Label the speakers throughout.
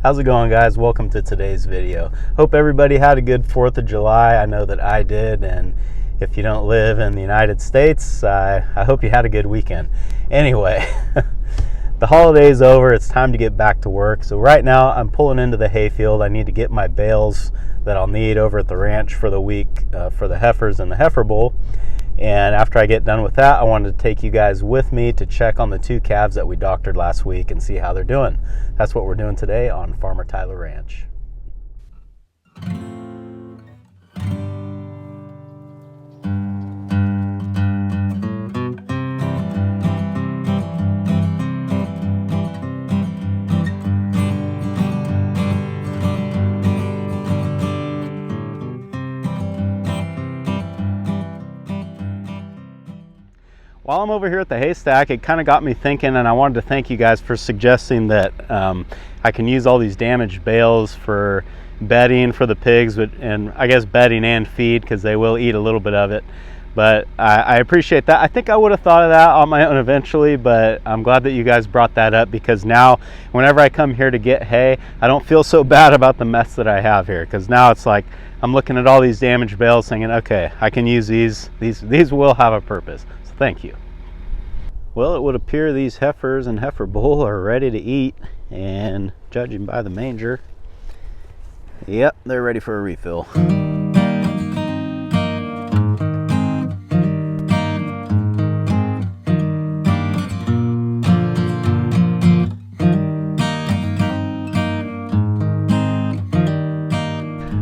Speaker 1: How's it going, guys? Welcome to today's video. Hope everybody had a good 4th of July. I know that I did, and if you don't live in the United States, I hope you had a good weekend. Anyway, the holiday's over. It's time to get back to work. So right now I'm pulling into the hayfield. I need to get my bales that I'll need over at the ranch for the week for the heifers and the heifer bull. And after I get done with that, I wanted to take you guys with me to check on the 2 calves that we doctored last week and see how they're doing. That's what we're doing today on Farmer Tyler Ranch. While I'm over here at the haystack, it kind of got me thinking, and I wanted to thank you guys for suggesting that I can use all these damaged bales for bedding for the pigs, and I guess bedding and feed, because they will eat a little bit of it. But I appreciate that. I think I would have thought of that on my own eventually, but I'm glad that you guys brought that up, because now whenever I come here to get hay, I don't feel so bad about the mess that I have here, because now it's like I'm looking at all these damaged bales thinking, okay, I can use these will have a purpose. So thank you. Well, it would appear these heifers and heifer bull are ready to eat, and judging by the manger, yep, they're ready for a refill.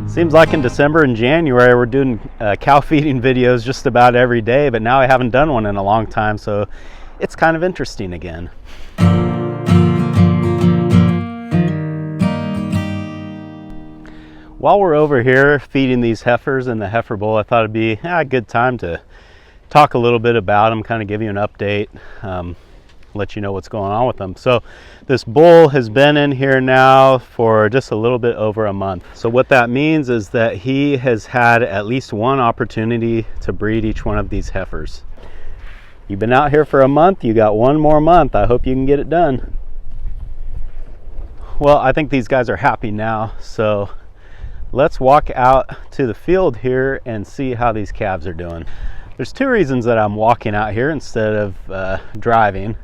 Speaker 1: Seems like in December and January we're doing cow feeding videos just about every day, but now I haven't done one in a long time, so it's kind of interesting again. While we're over here feeding these heifers and the heifer bull, I thought it'd be a good time to talk a little bit about them, kind of give you an update, let you know what's going on with them. So this bull has been in here now for just a little bit over a month. So what that means is that he has had at least one opportunity to breed each one of these heifers. You've been out here for a month, you got one more month. I hope you can get it done. Well, I think these guys are happy now, so let's walk out to the field here and see how these calves are doing. There's 2 reasons that I'm walking out here instead of driving.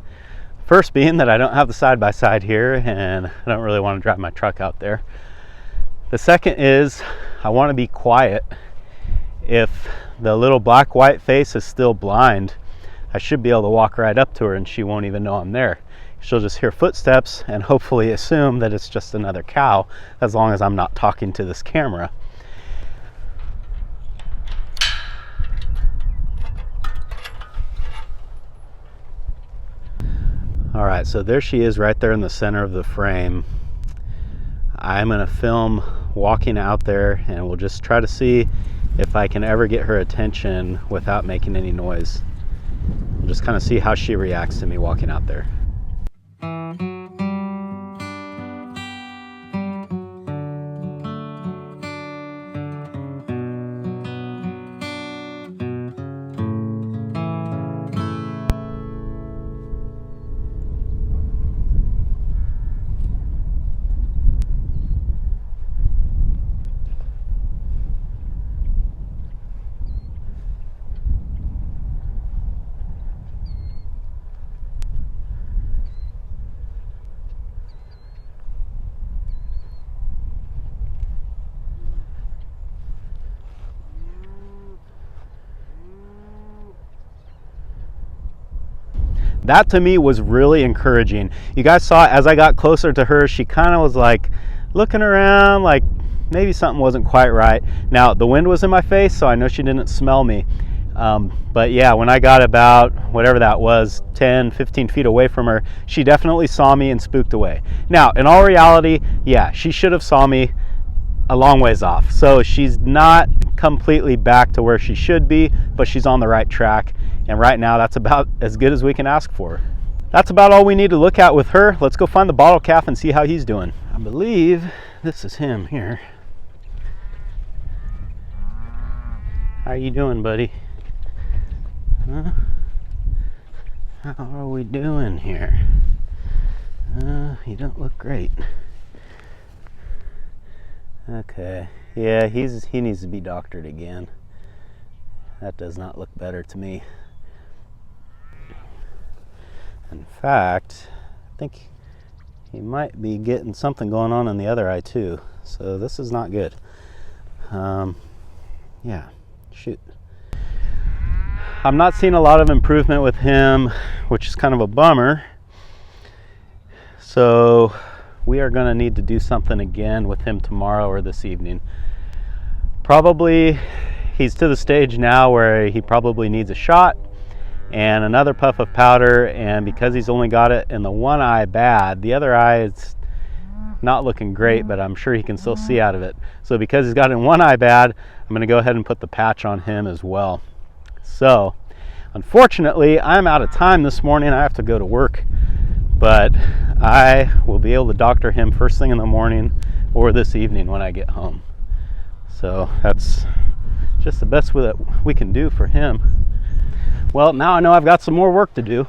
Speaker 1: First being that I don't have the side-by-side here, and I don't really want to drive my truck out there. The second is I want to be quiet. If the little black-white face is still blind, I should be able to walk right up to her and she won't even know I'm there. She'll just hear footsteps and hopefully assume that it's just another cow, as long as I'm not talking to this camera. All right, so there she is right there in the center of the frame. I'm gonna film walking out there, and we'll just try to see if I can ever get her attention without making any noise. We'll just kind of see how she reacts to me walking out there. That to me was really encouraging. You guys saw as I got closer to her, she kind of was like looking around like maybe something wasn't quite right. Now the wind was in my face, so I know she didn't smell me. But yeah, when I got about whatever that was, 10-15 feet away from her, she definitely saw me and spooked away. Now in all reality, yeah, she should have saw me a long ways off. So she's not completely back to where she should be, but she's on the right track. And right now, that's about as good as we can ask for. That's about all we need to look at with her. Let's go find the bottle calf and see how he's doing. I believe this is him here. How you doing, buddy? Huh? How are we doing here? You don't look great. Okay, yeah, he needs to be doctored again. That does not look better to me. In fact, I think he might be getting something going on in the other eye too. So this is not good. Yeah, shoot. I'm not seeing a lot of improvement with him, which is kind of a bummer. So we are going to need to do something again with him tomorrow or this evening. Probably he's to the stage now where he probably needs a shot and another puff of powder, and because he's only got it in the one eye bad, the other eye is not looking great, but I'm sure he can still see out of it. So because he's got it in one eye bad, I'm going to go ahead and put the patch on him as well. So unfortunately, I'm out of time this morning. I have to go to work, but I will be able to doctor him first thing in the morning or this evening when I get home. So that's just the best that we can do for him. Well, now I know I've got some more work to do.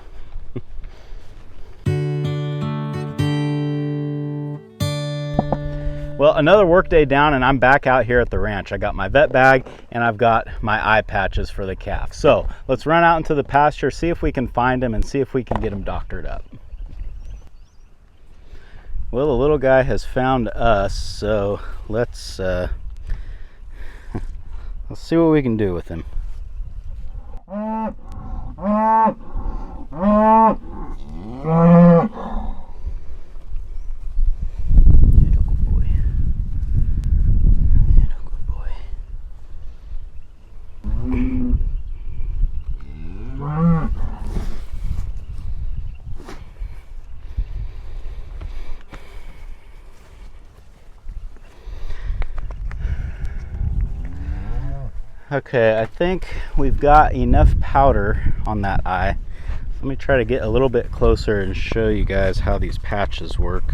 Speaker 1: Well, another work day down, and I'm back out here at the ranch. I got my vet bag and I've got my eye patches for the calf. So let's run out into the pasture, see if we can find him and see if we can get him doctored up. Well, the little guy has found us, so let's see what we can do with him. Okay, I think we've got enough powder on that eye. Let me try to get a little bit closer and show you guys how these patches work.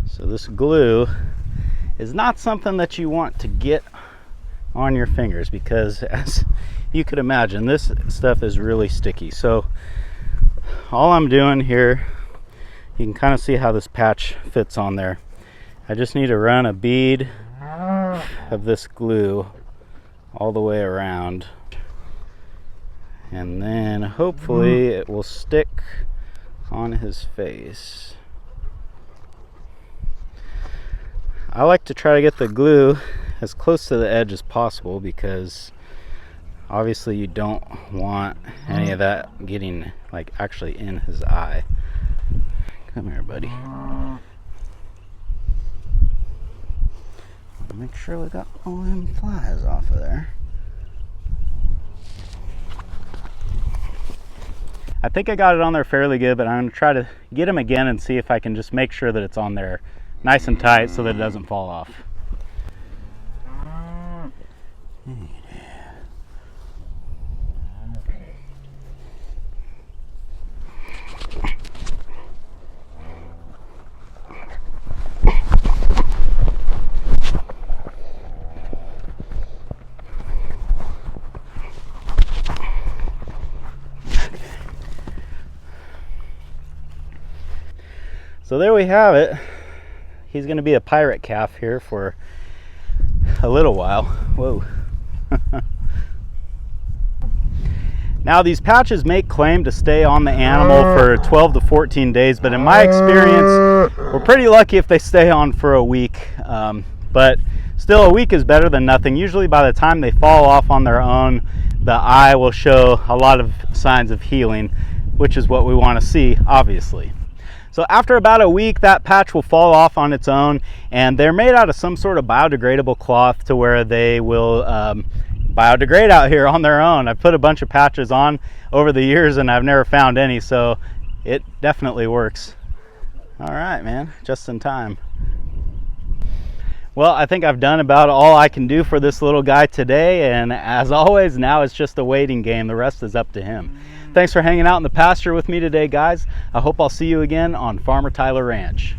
Speaker 1: So this glue is not something that you want to get on your fingers because, as you could imagine, this stuff is really sticky. So all I'm doing here, you can kind of see how this patch fits on there. I just need to run a bead of this glue all the way around, and then hopefully it will stick on his face. I like to try to get the glue as close to the edge as possible because obviously you don't want any of that getting like actually in his eye. Come here, buddy. Make sure we got all them flies off of there. I think I got it on there fairly good, but I'm going to try to get him again and see if I can just make sure that it's on there nice and tight so that it doesn't fall off. So there we have it. He's going to be a pirate calf here for a little while. Whoa. Now these patches make claim to stay on the animal for 12 to 14 days, but in my experience, we're pretty lucky if they stay on for a week. But still, a week is better than nothing. Usually by the time they fall off on their own, the eye will show a lot of signs of healing, which is what we want to see, obviously. So after about a week, that patch will fall off on its own, and they're made out of some sort of biodegradable cloth to where they will biodegrade out here on their own. I've put a bunch of patches on over the years and I've never found any, so it definitely works. All right, man, just in time. Well, I think I've done about all I can do for this little guy today, and as always, now it's just a waiting game. The rest is up to him. Thanks for hanging out in the pasture with me today, guys. I hope I'll see you again on Farmer Tyler Ranch.